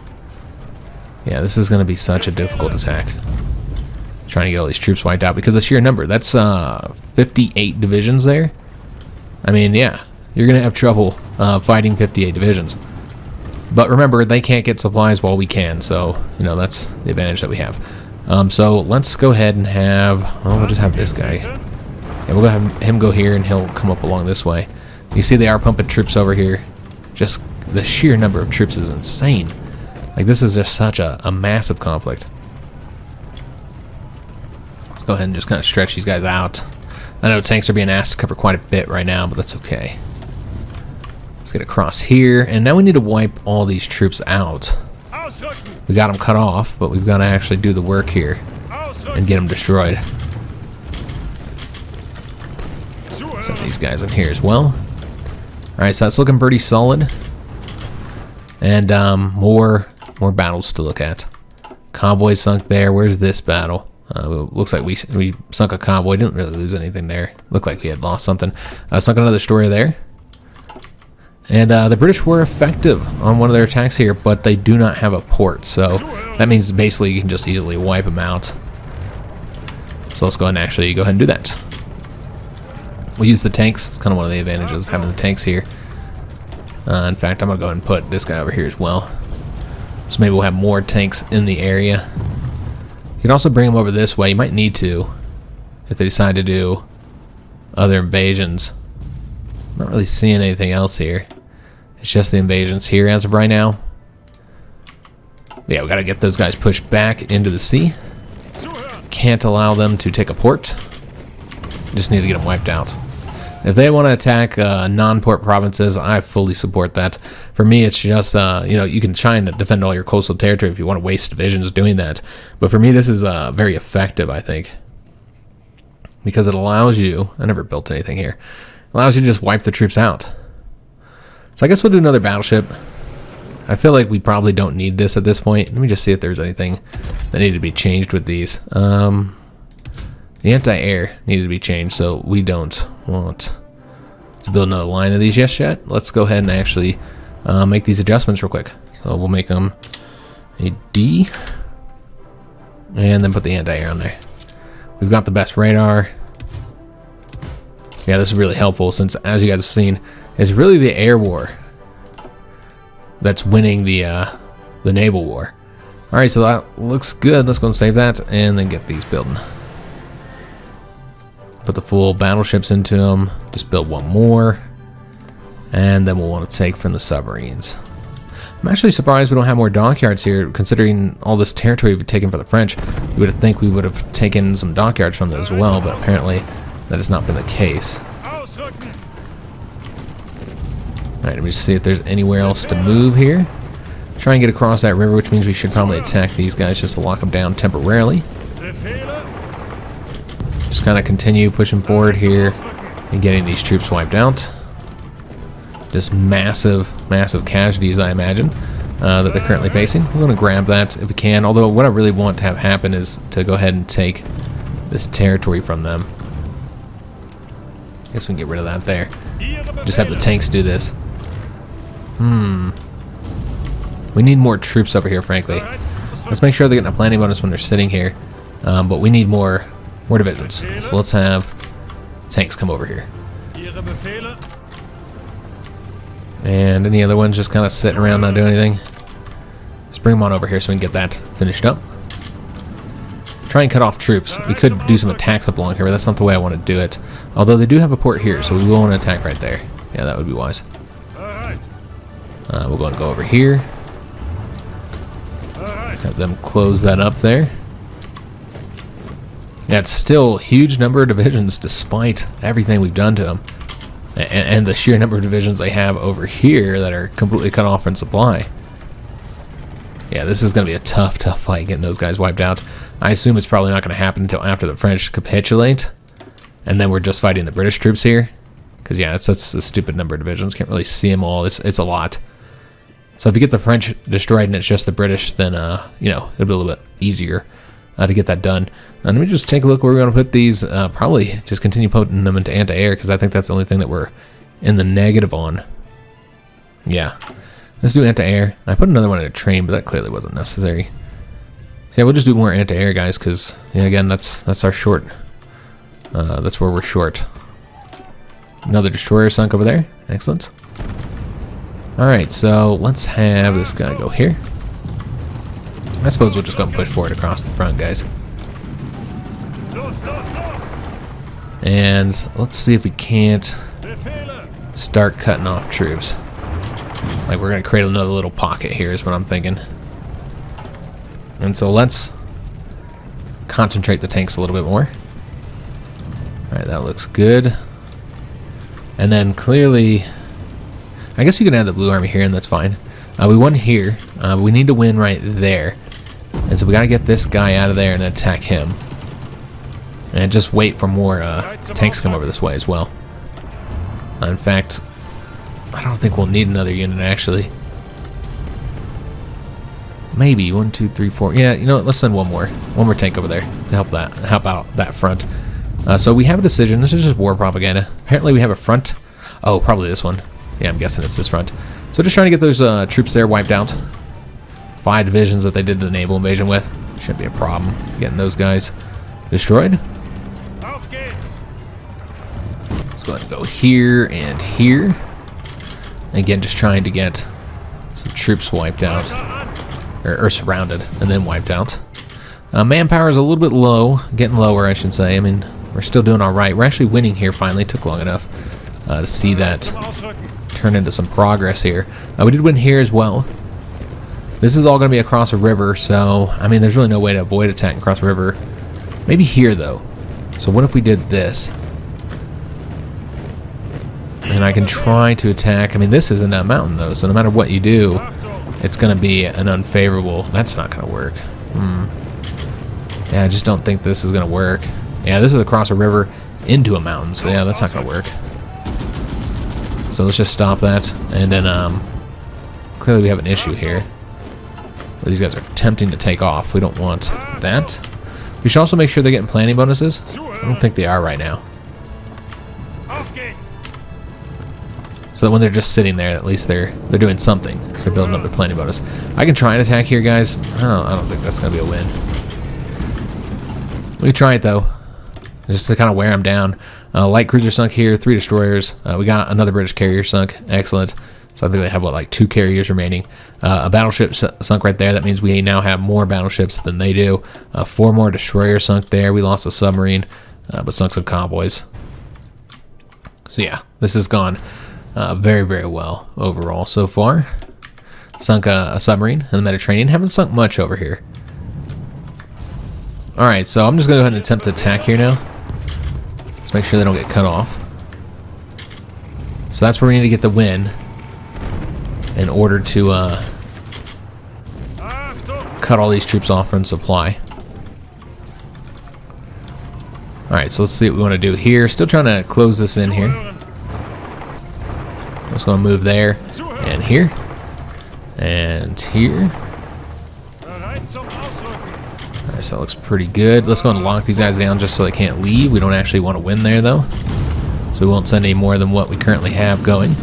Yeah, this is going to be such a difficult attack. Trying to get all these troops wiped out because of the sheer number. That's 58 divisions there. I mean, yeah, you're going to have trouble fighting 58 divisions. But remember, they can't get supplies while we can, so, that's the advantage that we have. So let's go ahead and have, well, we'll just have this guy. Yeah, we'll have him go here, and he'll come up along this way. You see they are pumping troops over here. Just the sheer number of troops is insane. Like, this is just such a massive conflict. Let's go ahead and just kind of stretch these guys out. I know tanks are being asked to cover quite a bit right now, but that's okay. Let's get across here, and now we need to wipe all these troops out. We got them cut off, but we've got to actually do the work here and get them destroyed. Send these guys in here as well. Alright, so that's looking pretty solid. And more battles to look at. Convoy sunk there. Where's this battle? Looks like we sunk a convoy. Didn't really lose anything there. Looked like we had lost something. Sunk another destroyer there. And the British were effective on one of their attacks here, but they do not have a port. So that means basically you can just easily wipe them out. So let's go ahead and actually go ahead and do that. We'll use the tanks. It's kind of one of the advantages of having the tanks here. In fact, I'm going to go ahead and put this guy over here as well. So maybe we'll have more tanks in the area. You can also bring them over this way. You might need to if they decide to do other invasions. I'm not really seeing anything else here. It's just the invasions here as of right now. Yeah, we got to get those guys pushed back into the sea. Can't allow them to take a port. Just need to get them wiped out. If they want to attack non-port provinces, I fully support that. For me, it's just, you know, you can try and defend all your coastal territory if you want to waste divisions doing that. But for me, this is very effective, I think. Because it allows you, I never built anything here, allows you to just wipe the troops out. So I guess we'll do another battleship. I feel like we probably don't need this at this point. Let me just see if there's anything that needed to be changed with these. The anti-air needed to be changed, so we don't want to build another line of these just yet. Let's go ahead and actually make these adjustments real quick. So we'll make them a D, and then put the anti-air on there. We've got the best radar. Yeah, this is really helpful since, as you guys have seen, it's really the air war that's winning the naval war. All right, so that looks good. Let's go and save that, and then get these building. Put the full battleships into them. Just build one more. And then we'll want to take from the submarines. I'm actually surprised we don't have more dockyards here, considering all this territory we've taken for the French. You would think we would have taken some dockyards from them as well, but apparently that has not been the case. Alright, let me just see if there's anywhere else to move here. Try and get across that river, which means we should probably attack these guys just to lock them down temporarily. Just kind of continue pushing forward here and getting these troops wiped out. Just massive casualties, I imagine, that they're currently facing. We're going to grab that if we can, although what I really want to have happen is to go ahead and take this territory from them. I guess we can get rid of that there. Just have the tanks do this. We need more troops over here, frankly. Let's make sure they're getting a planning bonus when they're sitting here. But we need more divisions. So let's have tanks come over here. And any other ones just kind of sitting around not doing anything? Let's bring them on over here so we can get that finished up. Try and cut off troops. We could do some attacks up along here, but that's not the way I want to do it. Although they do have a port here, so we will want to attack right there. Yeah, that would be wise. We're going to go over here. Have them close that up there. Yeah, it's still a huge number of divisions despite everything we've done to them. And the sheer number of divisions they have over here that are completely cut off from supply. Yeah, this is going to be a tough fight getting those guys wiped out. I assume it's probably not going to happen until after the French capitulate. And then we're just fighting the British troops here. Because, yeah, that's a stupid number of divisions. Can't really see them all. It's a lot. So if you get the French destroyed and it's just the British, then, you know, it'll be a little bit easier to get that done. And let me just take a look where we're going to put these. Probably just continue putting them into anti-air because I think that's the only thing that we're in the negative on. Yeah. Let's do anti-air. I put another one in a train, but that clearly wasn't necessary. So yeah, we'll just do more anti-air, guys, because, yeah, again, that's our short. That's where we're short. Another destroyer sunk over there. Excellent. Alright, so let's have this guy go here. I suppose we'll just go and push forward across the front, guys. And let's see if we can't start cutting off troops. Like, we're going to create another little pocket here is what I'm thinking. And so let's concentrate the tanks a little bit more. Alright, that looks good. And then clearly, I guess you can add the blue army here and that's fine. We won here. We need to win right there. And so we got to get this guy out of there and attack him. And just wait for more tanks to come over this way as well. In fact, I don't think we'll need another unit actually. Maybe 1, 2, 3, 4. Yeah, you know what? Let's send one more tank over there to help out that front. So we have a decision. This is just war propaganda. Apparently we have a front. Oh, probably this one. Yeah, I'm guessing it's this front. So just trying to get those troops there wiped out. 5 divisions that they did the naval invasion with. Shouldn't be a problem getting those guys destroyed. Let's go ahead and go here and here. Again, just trying to get some troops wiped out. Or surrounded and then wiped out. Manpower is a little bit low. Getting lower, I should say. I mean, we're still doing alright. We're actually winning here finally. It took long enough to see that turn into some progress here. We did win here as well. This is all going to be across a river, so, I mean, there's really no way to avoid attacking across a river. Maybe here, though. So what if we did this? And I can try to attack. I mean, this isn't a mountain, though, so no matter what you do, it's going to be an unfavorable. That's not going to work. Yeah, I just don't think this is going to work. Yeah, this is across a river into a mountain, so yeah, that's not going to work. So let's just stop that. And then, clearly we have an issue here. These guys are attempting to take off. We don't want that. We should also make sure they're getting planning bonuses. I don't think they are right now. So that when they're just sitting there, at least they're doing something. They're building up their planning bonus. I can try and attack here, guys. I don't think that's going to be a win. We can try it, though. Just to kind of wear them down. Light cruiser sunk here, 3 destroyers. We got another British carrier sunk. Excellent. So I think they have, what, like 2 carriers remaining. A battleship sunk right there. That means we now have more battleships than they do. 4 more destroyers sunk there. We lost a submarine, but sunk some convoys. So yeah, this has gone very, very well overall so far. Sunk a submarine in the Mediterranean. Haven't sunk much over here. Alright, so I'm just going to go ahead and attempt to attack here now. Let's make sure they don't get cut off. So that's where we need to get the win in order to cut all these troops off from supply. Alright, so let's see what we want to do here. Still trying to close this in here. Just going to move there and here and here. Alright, so that looks pretty good. Let's go and lock these guys down just so they can't leave. We don't actually want to win there, though. So we won't send any more than what we currently have going.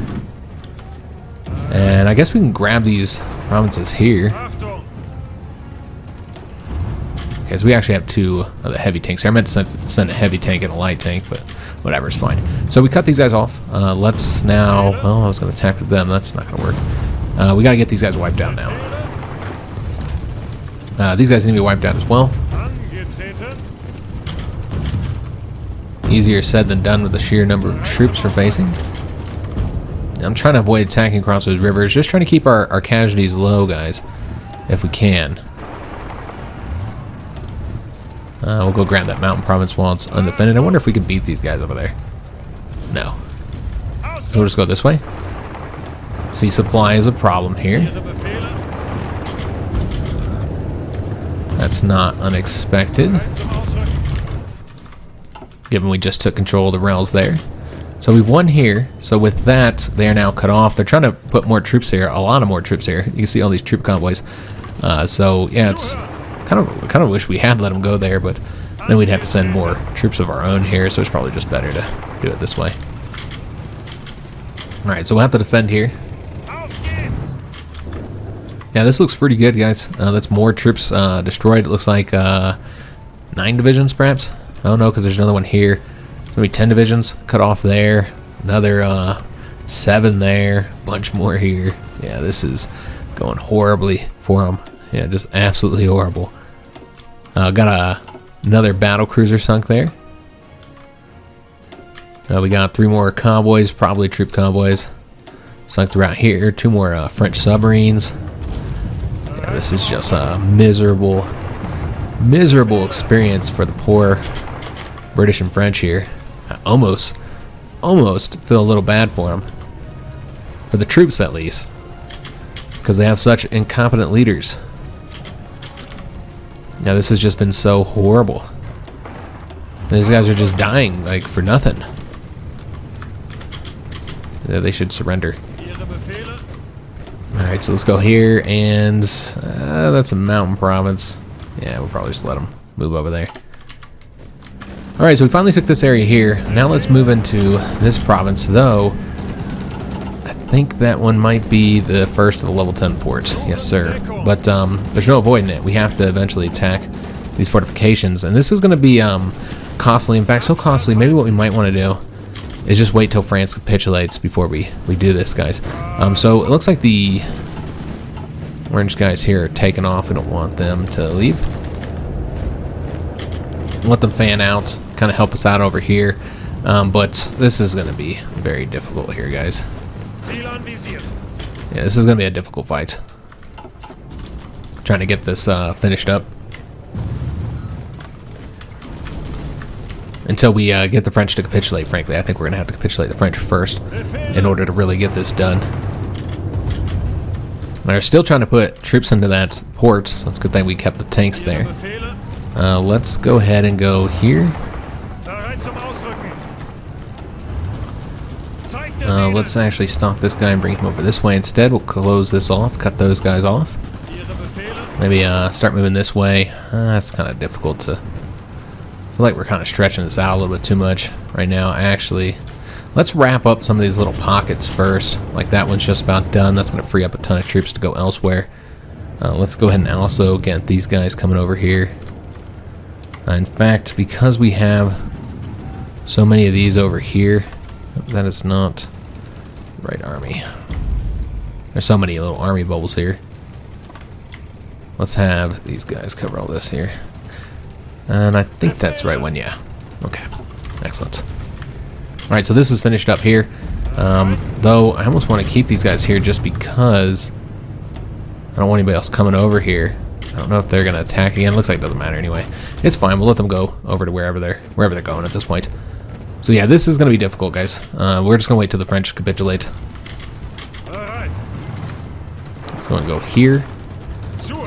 And I guess we can grab these provinces here. Okay, so we actually have 2 of the heavy tanks here. I meant to send a heavy tank and a light tank, but whatever, it's fine. So we cut these guys off. Let's now... Well, I was going to attack with them. That's not going to work. We got to get these guys wiped out now. These guys need to be wiped out as well. Easier said than done with the sheer number of troops we're facing. I'm trying to avoid attacking across those rivers. Just trying to keep our casualties low, guys, if we can. We'll go grab that mountain province while it's undefended. I wonder if we can beat these guys over there. No. So we'll just go this way. Sea supply is a problem here. That's not unexpected, given we just took control of the rails there. So we've won here. So with that, they are now cut off. They're trying to put more troops here, a lot of more troops here. You can see all these troop convoys. So yeah, it's kind of wish we had let them go there, but then we'd have to send more troops of our own here. So it's probably just better to do it this way. All right, so we'll have to defend here. Yeah, this looks pretty good, guys. That's more troops destroyed. It looks like 9 divisions, perhaps. I don't know, because there's another one here. There's going to be 10 divisions cut off there. Another 7 there. Bunch more here. Yeah, this is going horribly for them. Yeah, just absolutely horrible. Got another battle cruiser sunk there. We got 3 more convoys, probably troop convoys, sunk throughout here. 2 more French submarines. Yeah, this is just a miserable experience for the poor British and French here. I almost feel a little bad for them, for the troops at least, because they have such incompetent leaders. Now this has just been so horrible. These guys are just dying like for nothing. Yeah, they should surrender. Alright, so let's go here, and that's a mountain province. Yeah, we'll probably just let them move over there. Alright, so we finally took this area here. Now let's move into this province, though I think that one might be the first of the level 10 forts. Yes, sir. But there's no avoiding it. We have to eventually attack these fortifications, and this is going to be costly. In fact, so costly, maybe what we might want to do is just wait till France capitulates before we do this, guys. So it looks like the orange guys here are taking off. We don't want them to leave. Let them fan out, kind of help us out over here. But this is going to be very difficult here, guys. Yeah, this is going to be a difficult fight. Trying to get this finished up. Until we get the French to capitulate, frankly. I think we're going to have to capitulate the French first in order to really get this done. They're still trying to put troops into that port, so it's a good thing we kept the tanks there. Let's go ahead and go here. Let's actually stop this guy and bring him over this way instead. We'll close this off, cut those guys off. Maybe start moving this way. That's kind of difficult to... I feel like we're kind of stretching this out a little bit too much right now. Actually, let's wrap up some of these little pockets first. Like that one's just about done. That's going to free up a ton of troops to go elsewhere. Let's go ahead and also get these guys coming over here. In fact, because we have so many of these over here, that is not the right army. There's so many little army bubbles here. Let's have these guys cover all this here. And I think that's the right one, yeah. Okay, excellent. Alright, so this is finished up here. Though, I almost want to keep these guys here just because I don't want anybody else coming over here. I don't know if they're going to attack again. Looks like it doesn't matter anyway. It's fine, we'll let them go over to wherever they're going at this point. So yeah, this is going to be difficult, guys. We're just going to wait till the French capitulate. Alright. So I'm going to go here.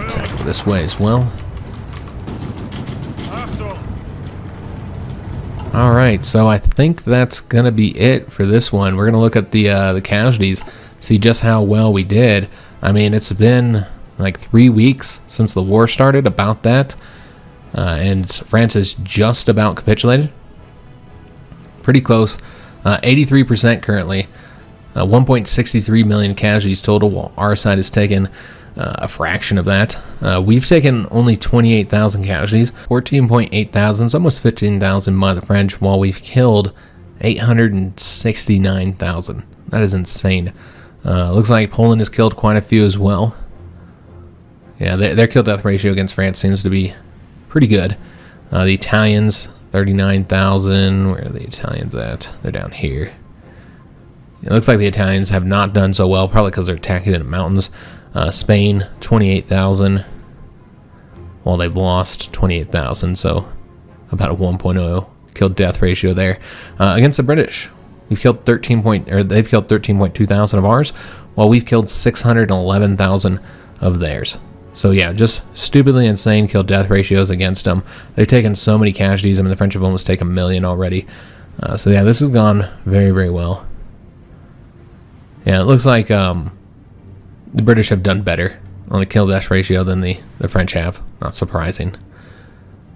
Attack this way as well. Alright, so I think that's going to be it for this one. We're going to look at the casualties, see just how well we did. I mean, it's been like 3 weeks since the war started, about that. And France is just about capitulated. Pretty close. 83% currently. 1.63 million casualties total, while our side has taken a fraction of that. We've taken only 28,000 casualties, 14.8 thousand, almost 15,000 by the French, while we've killed 869,000. That is insane. Looks like Poland has killed quite a few as well. Yeah, their kill-death ratio against France seems to be pretty good. The Italians, 39,000. Where are the Italians at? They're down here. It looks like the Italians have not done so well, probably because they're attacking in the mountains. Spain, 28,000. Well, they've lost 28,000, so about a 1.0 kill-death ratio there. Against the British, they've killed 13.2 thousand of ours, while we've killed 611,000 of theirs. So yeah, just stupidly insane kill-death ratios against them. They've taken so many casualties. I mean, the French have almost taken 1 million already. So yeah, this has gone very, very well. Yeah, it looks like the British have done better on the kill-death ratio than the French have. Not surprising.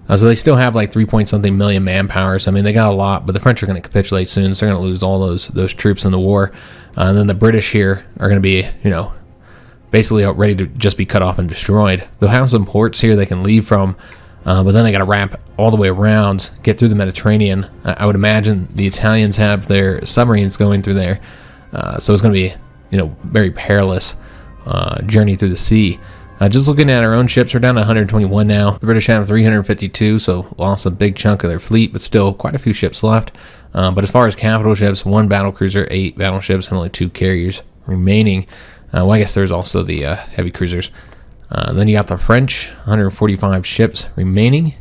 So they still have like 3-point-something million manpower. So I mean, they got a lot, but the French are going to capitulate soon, so they're going to lose all those troops in the war. And then the British here are going to be, basically ready to just be cut off and destroyed. They'll have some ports here they can leave from, but then they got to wrap all the way around, get through the Mediterranean. I would imagine the Italians have their submarines going through there, so it's going to be, very perilous journey through the sea. Just looking at our own ships, we're down to 121 now. The British have 352, so lost a big chunk of their fleet, but still quite a few ships left. But as far as capital ships, 1 battlecruiser, 8 battleships, and only 2 carriers remaining. Well, I guess there's also the heavy cruisers. Then you got the French, 145 ships remaining.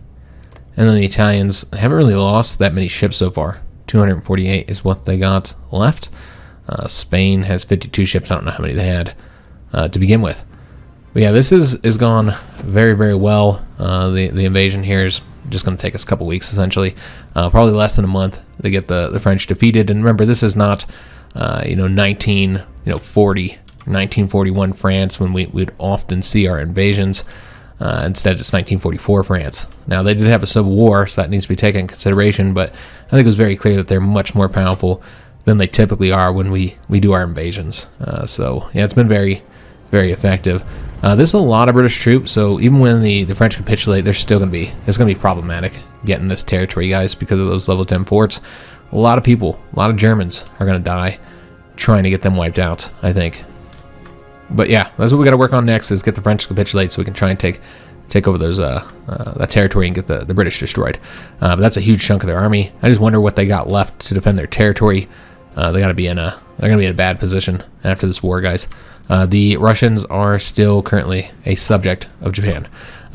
And then the Italians haven't really lost that many ships so far. 248 is what they got left. Spain has 52 ships. I don't know how many they had to begin with. But yeah, this is gone very, very well. The invasion here is just going to take us a couple weeks, essentially. Probably less than a month to get the French defeated. And remember, this is not 1941 France, when we'd often see our invasions. Instead, it's 1944 France. Now, they did have a civil war, so that needs to be taken into consideration, but I think it was very clear that they're much more powerful than they typically are when we do our invasions. So, yeah, it's been very, very effective. This is a lot of British troops, so even when the French capitulate, it's going to be problematic getting this territory, guys, because of those level 10 forts. A lot of people, a lot of Germans are going to die trying to get them wiped out, I think. But yeah, that's what we got to work on next, is get the French to capitulate so we can try and take over those that territory and get the British destroyed. But that's a huge chunk of their army. I just wonder what they got left to defend their territory. They're gonna be in a bad position after this war, guys. The Russians are still currently a subject of Japan.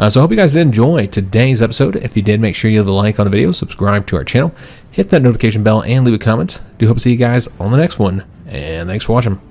So I hope you guys did enjoy today's episode. If you did, make sure you leave a like on the video, subscribe to our channel, hit that notification bell, and leave a comment. Do hope to see you guys on the next one. And thanks for watching.